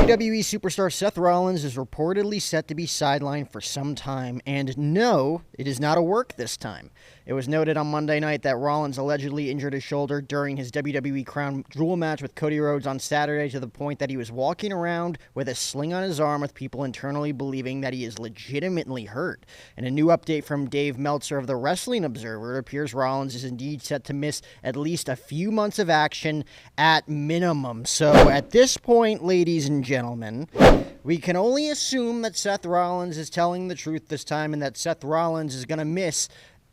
WWE superstar Seth Rollins is reportedly set to be sidelined for some time, and no, it is not a work this time. It was noted on Monday night that Rollins allegedly injured his shoulder during his WWE Crown Jewel match with Cody Rhodes on Saturday to the point that he was walking around with a sling on his arm, with people internally believing that he is legitimately hurt. In a new update from Dave Meltzer of the Wrestling Observer, it appears Rollins is indeed set to miss at least a few months of action at minimum. So at this point, ladies and gentlemen, we can only assume that Seth Rollins is telling the truth this time, and that Seth Rollins is going to miss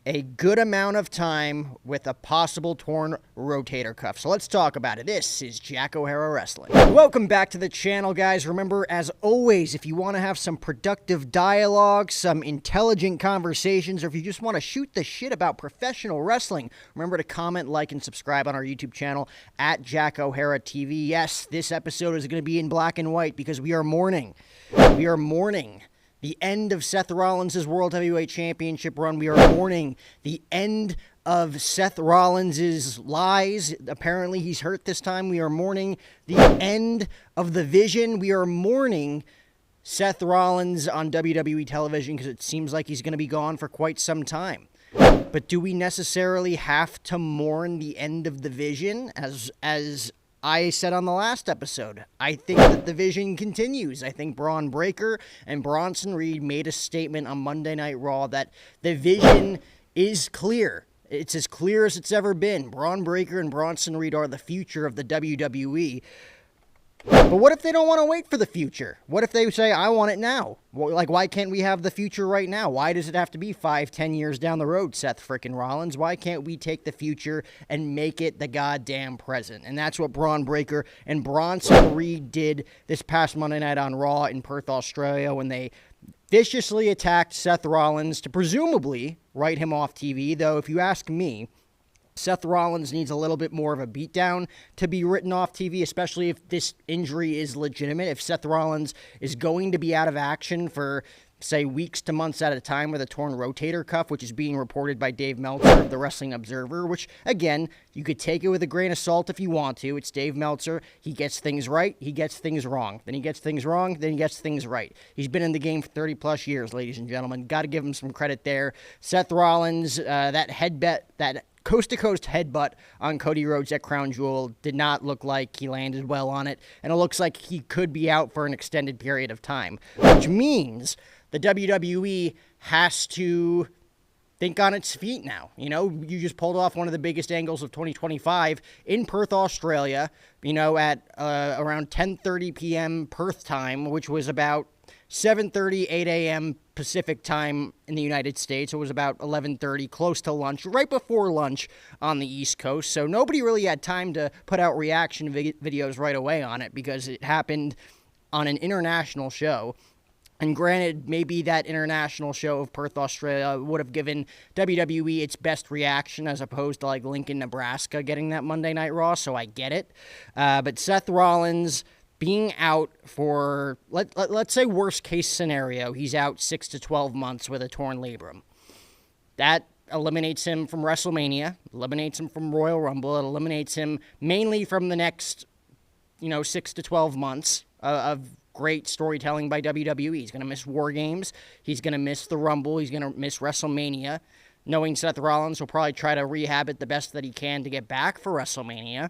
a good amount of time with a possible torn rotator cuff. So let's talk about it. This is Jack O'Hara Wrestling. Welcome back to the channel, guys. Remember, as always, if you want to have some productive dialogue, some intelligent conversations, or if you just want to shoot the shit about professional wrestling, remember to comment, like, and subscribe on our YouTube channel at Jack O'Hara TV. Yes, this episode is going to be in black and white because we are mourning. We are mourning the end of Seth Rollins' World Heavyweight Championship run. We are mourning the end of Seth Rollins' lies. Apparently, he's hurt this time. We are mourning the end of the vision. We are mourning Seth Rollins on WWE television because it seems like he's going to be gone for quite some time. But do we necessarily have to mourn the end of the vision? As I said on the last episode, I think that the vision continues. I think Braun Breaker and Bronson Reed made a statement on Monday Night Raw that the vision is clear. It's as clear as it's ever been. Braun Breaker and Bronson Reed are the future of the WWE. But what if they don't want to wait for the future? What if they say, I want it now? Like, why can't we have the future right now? Why does it have to be 5-10 years down the road, Seth frickin' Rollins? Why can't we take the future and make it the goddamn present? And that's what Braun Breaker and Bronson Reed did this past Monday night on Raw in Perth, Australia, when they viciously attacked Seth Rollins to presumably write him off TV. Though, if you ask me, Seth Rollins needs a little bit more of a beatdown to be written off TV, especially if this injury is legitimate. If Seth Rollins is going to be out of action for, say, weeks to months at a time with a torn rotator cuff, which is being reported by Dave Meltzer of the Wrestling Observer, which, again, you could take it with a grain of salt if you want to. It's Dave Meltzer. He gets things right. He gets things wrong. Then he gets things wrong. Then he gets things right. He's been in the game for 30-plus years, ladies and gentlemen. Got to give him some credit there. Seth Rollins, that coast-to-coast headbutt on Cody Rhodes at Crown Jewel did not look like he landed well on it, and it looks like he could be out for an extended period of time, which means the WWE has to think on its feet now. You know, you just pulled off one of the biggest angles of 2025 in Perth, Australia, you know, at around 10:30 p.m. Perth time, which was about 7:30, 8 a.m. Pacific time in the United States. It was about 11:30, close to lunch, right before lunch on the East Coast. So nobody really had time to put out reaction videos right away on it because it happened on an international show. And granted, maybe that international show of Perth, Australia would have given WWE its best reaction as opposed to, like, Lincoln, Nebraska getting that Monday Night Raw, so I get it. But Seth Rollins being out for, let's say worst case scenario, he's out 6 to 12 months with a torn labrum. That eliminates him from WrestleMania, eliminates him from Royal Rumble, it eliminates him mainly from the next, 6 to 12 months of great storytelling by WWE. He's going to miss War Games, he's going to miss the Rumble, he's going to miss WrestleMania. Knowing Seth Rollins will probably try to rehab it the best that he can to get back for WrestleMania.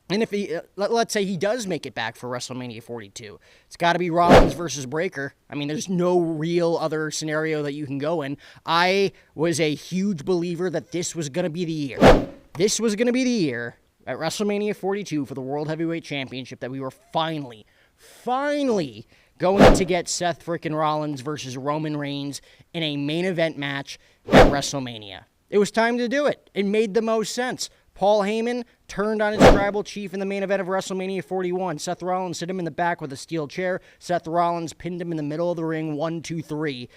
And if he, let's say he does make it back for WrestleMania 42, it's got to be Rollins versus Breaker. I mean, there's no real other scenario that you can go in. I was a huge believer that this was going to be the year. This was going to be the year at WrestleMania 42 for the World Heavyweight Championship that we were finally going to get Seth frickin' Rollins versus Roman Reigns in a main event match at WrestleMania. It was time to do it. It made the most sense. Paul Heyman turned on his tribal chief in the main event of WrestleMania 41. Seth Rollins hit him in the back with a steel chair. Seth Rollins pinned him in the middle of the ring, 1, 2, 3.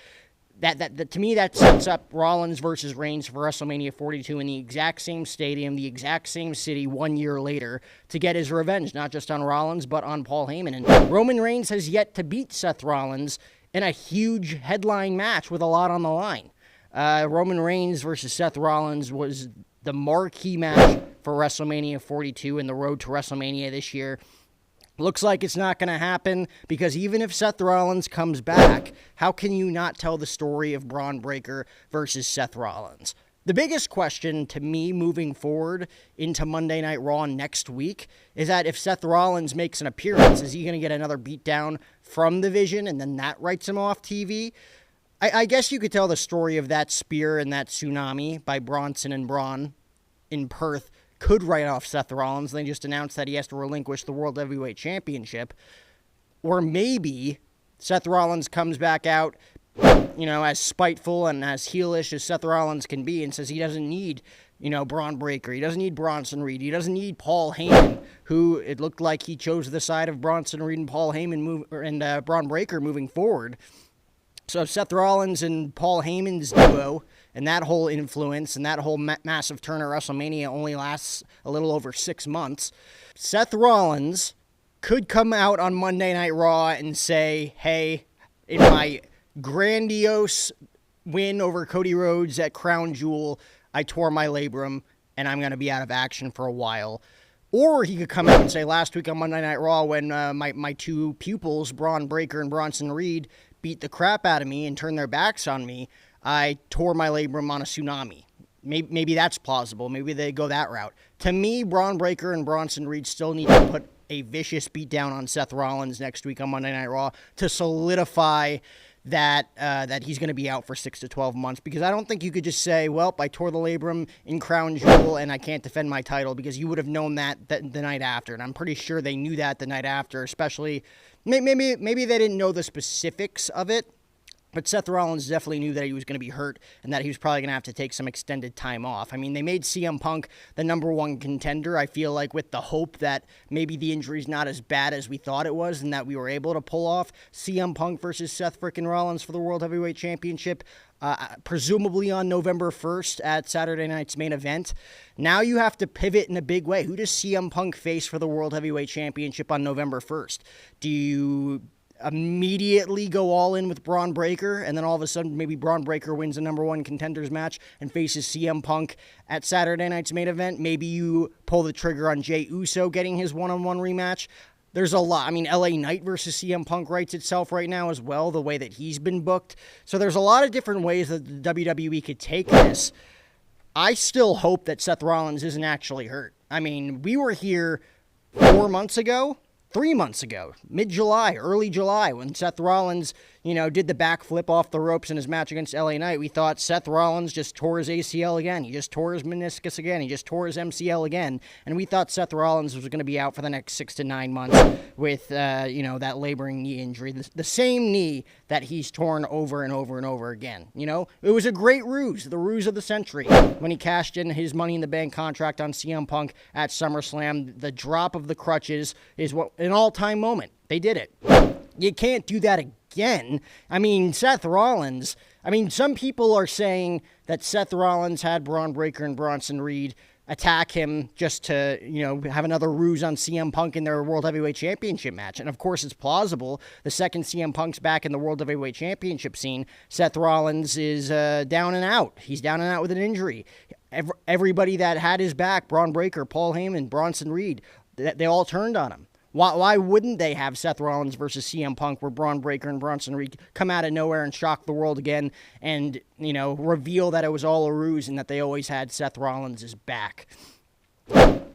That to me, that sets up Rollins versus Reigns for WrestleMania 42 in the exact same stadium, the exact same city 1 year later to get his revenge, not just on Rollins, but on Paul Heyman. And Roman Reigns has yet to beat Seth Rollins in a huge headline match with a lot on the line. Roman Reigns versus Seth Rollins was the marquee match for WrestleMania 42 and the road to WrestleMania this year. Looks like it's not going to happen because even if Seth Rollins comes back, how can you not tell the story of Braun Breaker versus Seth Rollins? The biggest question to me moving forward into Monday Night Raw next week is that if Seth Rollins makes an appearance, is he going to get another beatdown from the Vision and then that writes him off TV? I guess you could tell the story of that spear and that tsunami by Bronson and Braun in Perth could write off Seth Rollins. They just announced that he has to relinquish the World Heavyweight Championship. Or maybe Seth Rollins comes back out, as spiteful and as heelish as Seth Rollins can be and says he doesn't need, Braun Breaker. He doesn't need Bronson Reed. He doesn't need Paul Heyman, who it looked like he chose the side of Bronson Reed and Paul Heyman and Braun Breaker moving forward. So Seth Rollins and Paul Heyman's duo and that whole influence and that whole massive turn at WrestleMania only lasts a little over 6 months. Seth Rollins could come out on Monday Night Raw and say, hey, in my grandiose win over Cody Rhodes at Crown Jewel, I tore my labrum and I'm going to be out of action for a while. Or he could come out and say, last week on Monday Night Raw when my two pupils, Braun Breaker and Bronson Reed, beat the crap out of me and turned their backs on me, I tore my labrum on a tsunami. Maybe that's plausible. Maybe they go that route. To me, Braun Breaker and Bronson Reed still need to put a vicious beatdown on Seth Rollins next week on Monday Night Raw to solidify that he's going to be out for 6 to 12 months, because I don't think you could just say, well, I tore the labrum in Crown Jewel and I can't defend my title, because you would have known that the night after, and I'm pretty sure they knew that the night after, especially, maybe they didn't know the specifics of it, but Seth Rollins definitely knew that he was going to be hurt and that he was probably going to have to take some extended time off. I mean, they made CM Punk the number one contender, I feel like, with the hope that maybe the injury's not as bad as we thought it was and that we were able to pull off CM Punk versus Seth frickin' Rollins for the World Heavyweight Championship, presumably on November 1st at Saturday night's main event. Now you have to pivot in a big way. Who does CM Punk face for the World Heavyweight Championship on November 1st? Do you immediately go all in with Braun Breaker, and then all of a sudden maybe Braun Breaker wins the number one contenders match and faces CM Punk at Saturday night's main event? Maybe you pull the trigger on Jey Uso getting his one-on-one rematch. There's a lot. I mean, LA Knight versus CM Punk writes itself right now as well, the way that he's been booked. So there's a lot of different ways that the WWE could take this. I still hope that Seth Rollins isn't actually hurt. I mean, we were here 4 months ago, 3 months ago, mid-July, early July, when Seth Rollins, did the backflip off the ropes in his match against LA Knight. We thought Seth Rollins just tore his ACL again. He just tore his meniscus again. He just tore his MCL again. And we thought Seth Rollins was going to be out for the next 6 to 9 months with, that laboring knee injury. The same knee that he's torn over and over and over again. It was a great ruse, the ruse of the century, when he cashed in his Money in the Bank contract on CM Punk at SummerSlam. The drop of the crutches is an all-time moment. They did it. You can't do that again. I mean, Seth Rollins, some people are saying that Seth Rollins had Braun Breaker and Bronson Reed attack him just to, have another ruse on CM Punk in their World Heavyweight Championship match. And of course, it's plausible. The second CM Punk's back in the World Heavyweight Championship scene, Seth Rollins is down and out. He's down and out with an injury. Everybody that had his back, Braun Breaker, Paul Heyman, Bronson Reed, they all turned on him. Why wouldn't they have Seth Rollins versus CM Punk, where Braun Breaker and Bronson Reed come out of nowhere and shock the world again and, reveal that it was all a ruse and that they always had Seth Rollins' back?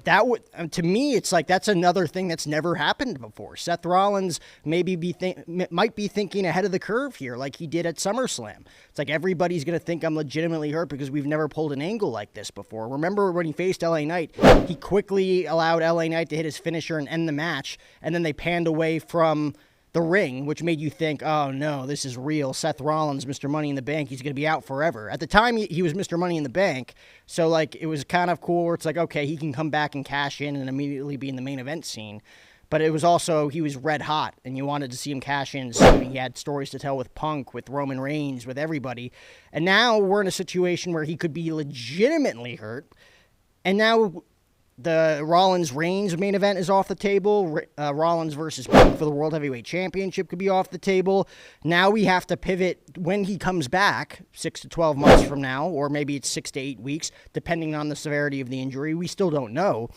That would, to me, it's like that's another thing that's never happened before. Seth Rollins might be thinking ahead of the curve here, like he did at SummerSlam. It's like everybody's going to think I'm legitimately hurt because we've never pulled an angle like this before. Remember when he faced LA Knight, he quickly allowed LA Knight to hit his finisher and end the match, and then they panned away from the ring, which made you think, oh no, this is real. Seth Rollins, Mr. Money in the Bank, he's going to be out forever. At the time, he was Mr. Money in the Bank, so it was kind of cool where it's like, okay, he can come back and cash in and immediately be in the main event scene. But it was also, he was red hot, and you wanted to see him cash in soon. He had stories to tell with Punk, with Roman Reigns, with everybody. And now we're in a situation where he could be legitimately hurt, and now the Rollins-Reigns main event is off the table. Rollins versus Punk for the World Heavyweight Championship could be off the table. Now we have to pivot when he comes back, 6 to 12 months from now, or maybe it's 6 to 8 weeks, depending on the severity of the injury. We still don't know.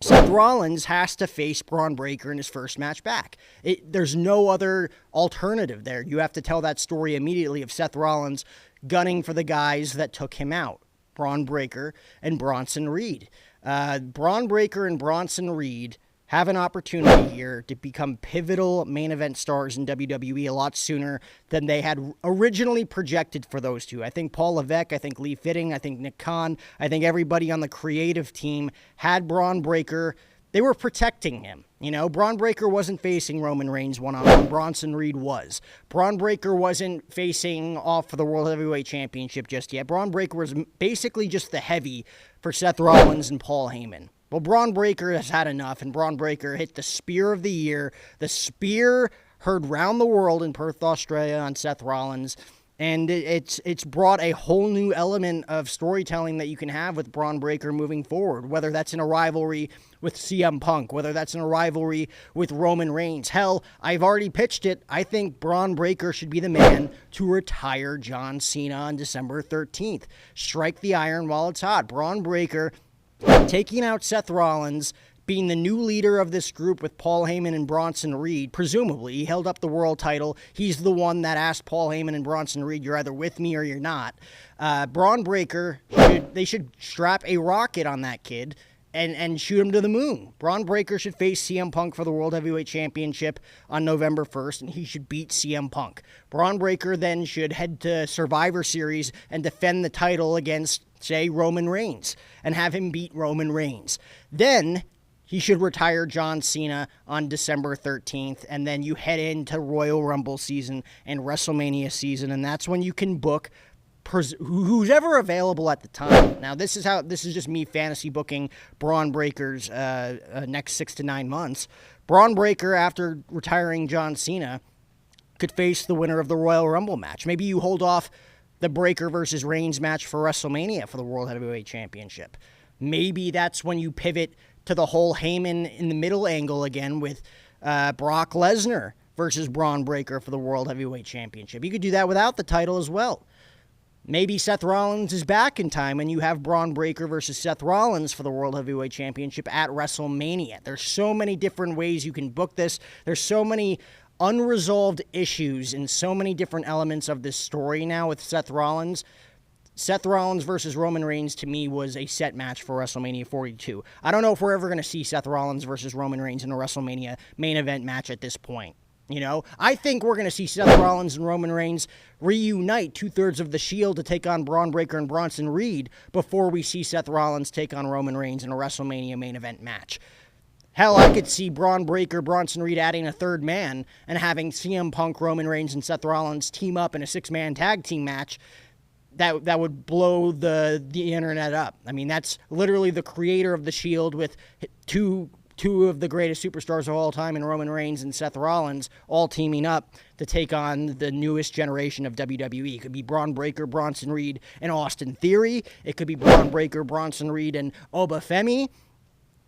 Seth Rollins has to face Braun Breaker in his first match back. There's no other alternative there. You have to tell that story immediately of Seth Rollins gunning for the guys that took him out, Braun Breaker and Bronson Reed. Braun Breaker and Bronson Reed have an opportunity here to become pivotal main event stars in WWE a lot sooner than they had originally projected for those two. I think Paul Levesque, I think Lee Fitting, I think Nick Khan, I think everybody on the creative team had Braun Breaker. They were protecting him. Braun Breaker wasn't facing Roman Reigns one-on-one. Bronson Reed was. Braun Breaker wasn't facing off for the World Heavyweight Championship just yet. Braun Breaker was basically just the heavy for Seth Rollins and Paul Heyman. Well, Braun Breaker has had enough, and Braun Breaker hit the spear of the year. The spear heard round the world in Perth, Australia on Seth Rollins, and it's brought a whole new element of storytelling that you can have with Braun Breaker moving forward, whether that's in a rivalry with CM Punk, whether that's in a rivalry with Roman Reigns. Hell, I've already pitched it. I think Braun Breaker should be the man to retire John Cena on December 13th. Strike the iron while it's hot. Braun Breaker taking out Seth Rollins, being the new leader of this group with Paul Heyman and Bronson Reed. Presumably, he held up the world title. He's the one that asked Paul Heyman and Bronson Reed, you're either with me or you're not. Braun Breaker, they should strap a rocket on that kid and shoot him to the moon. Braun Breaker should face CM Punk for the World Heavyweight Championship on November 1st, and he should beat CM Punk. Braun Breaker then should head to Survivor Series and defend the title against, say, Roman Reigns, and have him beat Roman Reigns. Then he should retire John Cena on December 13th, and then you head into Royal Rumble season and WrestleMania season, and that's when you can book who's ever available at the time. Now, this is just me fantasy booking Braun Breaker's next 6 to 9 months. Braun Breaker, after retiring John Cena, could face the winner of the Royal Rumble match. Maybe you hold off the Breaker versus Reigns match for WrestleMania for the World Heavyweight Championship. Maybe that's when you pivot to the whole Heyman in the middle angle again with Brock Lesnar versus Braun Breaker for the World Heavyweight Championship. You could do that without the title as well. Maybe Seth Rollins is back in time and you have Braun Breaker versus Seth Rollins for the World Heavyweight Championship at WrestleMania. There's so many different ways you can book this. There's so many unresolved issues in so many different elements of this story now with Seth Rollins. Seth Rollins versus Roman Reigns, to me, was a set match for WrestleMania 42. I don't know if we're ever going to see Seth Rollins versus Roman Reigns in a WrestleMania main event match at this point. I think we're going to see Seth Rollins and Roman Reigns reunite 2/3 of the Shield to take on Braun Breaker and Bronson Reed before we see Seth Rollins take on Roman Reigns in a WrestleMania main event match. Hell, I could see Braun Breaker, Bronson Reed adding a third man and having CM Punk, Roman Reigns, and Seth Rollins team up in a 6-man tag team match that would blow the internet up. I mean, that's literally the creator of the Shield with two of the greatest superstars of all time in Roman Reigns and Seth Rollins all teaming up to take on the newest generation of WWE. It could be Braun Breaker, Bronson Reed, and Austin Theory. It could be Braun Breaker, Bronson Reed, and Obafemi.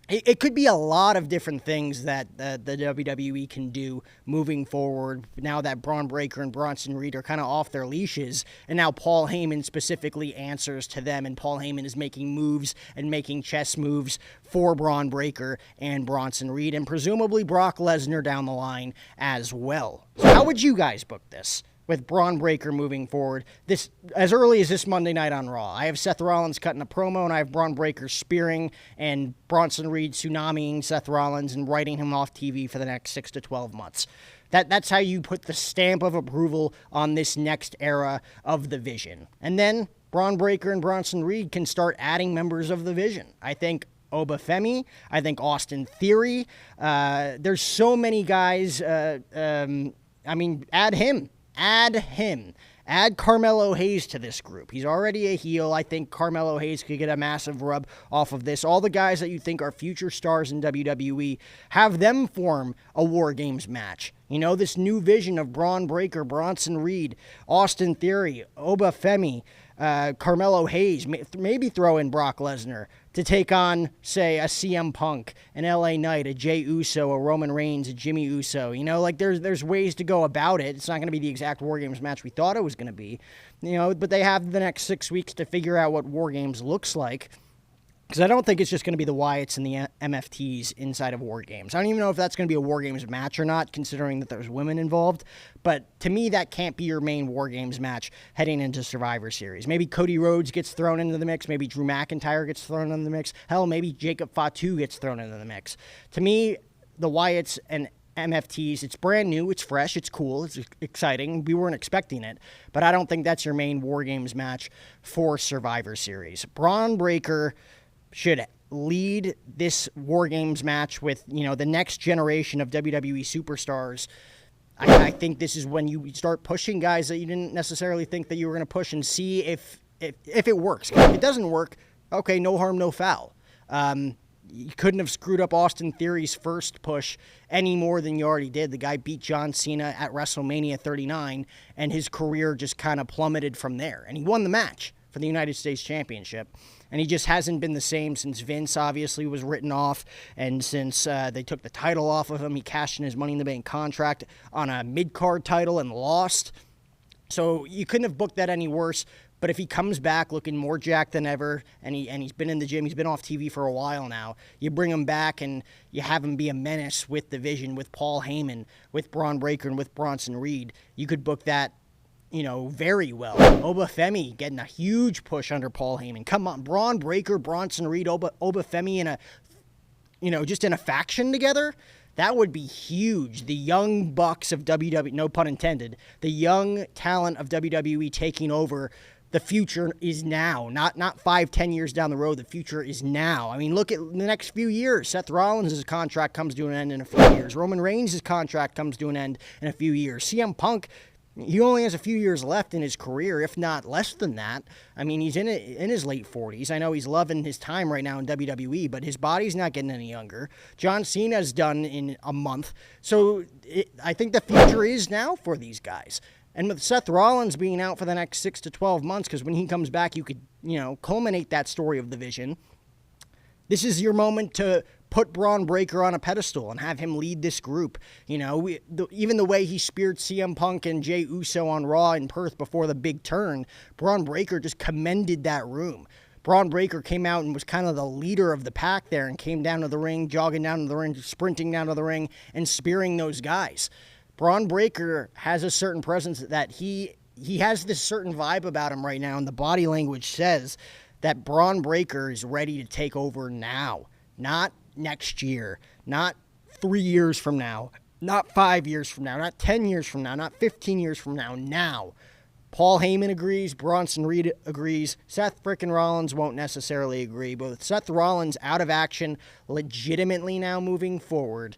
It could be a lot of different things that the WWE can do moving forward now that Braun Breaker and Bronson Reed are kind of off their leashes, and now Paul Heyman specifically answers to them, and Paul Heyman is making moves and making chess moves for Braun Breaker and Bronson Reed, and presumably Brock Lesnar down the line as well. So how would you guys book this with Braun Breaker moving forward this as early as this Monday night on Raw? I have Seth Rollins cutting a promo, and I have Braun Breaker spearing and Bronson Reed tsunamiing Seth Rollins and writing him off TV for the next 6 to 12 months. That's how you put the stamp of approval on this next era of the Vision. And then Braun Breaker and Bronson Reed can start adding members of the Vision. I think Obafemi, I think Austin Theory. There's so many guys. Add him. Add Carmelo Hayes to this group. He's already a heel. I think Carmelo Hayes could get a massive rub off of this. All the guys that you think are future stars in WWE, have them form a War Games match. This new vision of Braun Breaker, Bronson Reed, Austin Theory, Obafemi, Carmelo Hayes, maybe throw in Brock Lesnar to take on, say, a CM Punk, an LA Knight, a Jey Uso, a Roman Reigns, a Jimmy Uso. There's ways to go about it. It's not going to be the exact War Games match we thought it was going to be. But they have the next 6 weeks to figure out what War Games looks like. Because I don't think it's just going to be the Wyatts and the MFTs inside of War Games. I don't even know if that's going to be a War Games match or not, considering that there's women involved. But to me, that can't be your main War Games match heading into Survivor Series. Maybe Cody Rhodes gets thrown into the mix. Maybe Drew McIntyre gets thrown into the mix. Hell, maybe Jacob Fatu gets thrown into the mix. To me, the Wyatts and MFTs, it's brand new, it's fresh, it's cool, it's exciting. We weren't expecting it, but I don't think that's your main War Games match for Survivor Series. Braun Breaker should lead this War Games match with, the next generation of WWE superstars. I think this is when you start pushing guys that you didn't necessarily think that you were going to push and see if it works. If it doesn't work, okay, no harm, no foul. You couldn't have screwed up Austin Theory's first push any more than you already did. The guy beat John Cena at WrestleMania 39, and his career just kind of plummeted from there. And he won the match for the United States Championship. And he just hasn't been the same since Vince obviously was written off, and since they took the title off of him. He cashed in his Money in the Bank contract on a mid-card title and lost. So you couldn't have booked that any worse. But if he comes back looking more jacked than ever, and he's been in the gym, he's been off TV for a while now, you bring him back and you have him be a menace with the Vision, with Paul Heyman, with Braun Breaker, and with Bronson Reed. You could book that, very well. Obafemi getting a huge push under Paul Heyman. Come on, Braun Breaker, Bronson Reed, Obafemi in just in a faction together. That would be huge. The young bucks of WWE, no pun intended, the young talent of WWE taking over. The future is now, not 5-10 years down the road. The future is now. I mean, look at the next few years. Seth Rollins' contract comes to an end in a few years. Roman Reigns' contract comes to an end in a few years. CM Punk, he only has a few years left in his career, if not less than that. I mean, he's in his late 40s. I know he's loving his time right now in WWE, but his body's not getting any younger. John Cena's done in a month. So I think the future is now for these guys. And with Seth Rollins being out for the next 6 to 12 months, because when he comes back, you could, culminate that story of the Vision. This is your moment to put Braun Breaker on a pedestal and have him lead this group. Even the way he speared CM Punk and Jey Uso on Raw in Perth before the big turn, Braun Breaker just commended that room. Braun Breaker came out and was kind of the leader of the pack there and came down to the ring, jogging down to the ring, sprinting down to the ring, and spearing those guys. Braun Breaker has a certain presence that he has this certain vibe about him right now, and the body language says that Braun Breaker is ready to take over now, not next year, not 3 years from now, not 5 years from now, not 10 years from now, not 15 years from now, now. Paul Heyman agrees, Bronson Reed agrees, Seth frickin' Rollins won't necessarily agree, but with Seth Rollins out of action legitimately now moving forward,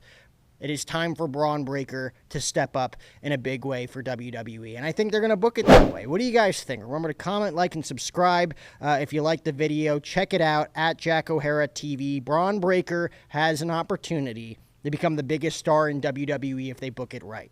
it is time for Braun Breaker to step up in a big way for WWE, and I think they're going to book it that way. What do you guys think? Remember to comment, like, and subscribe if you liked the video. Check it out at Jack O'Hara TV. Braun Breaker has an opportunity to become the biggest star in WWE if they book it right.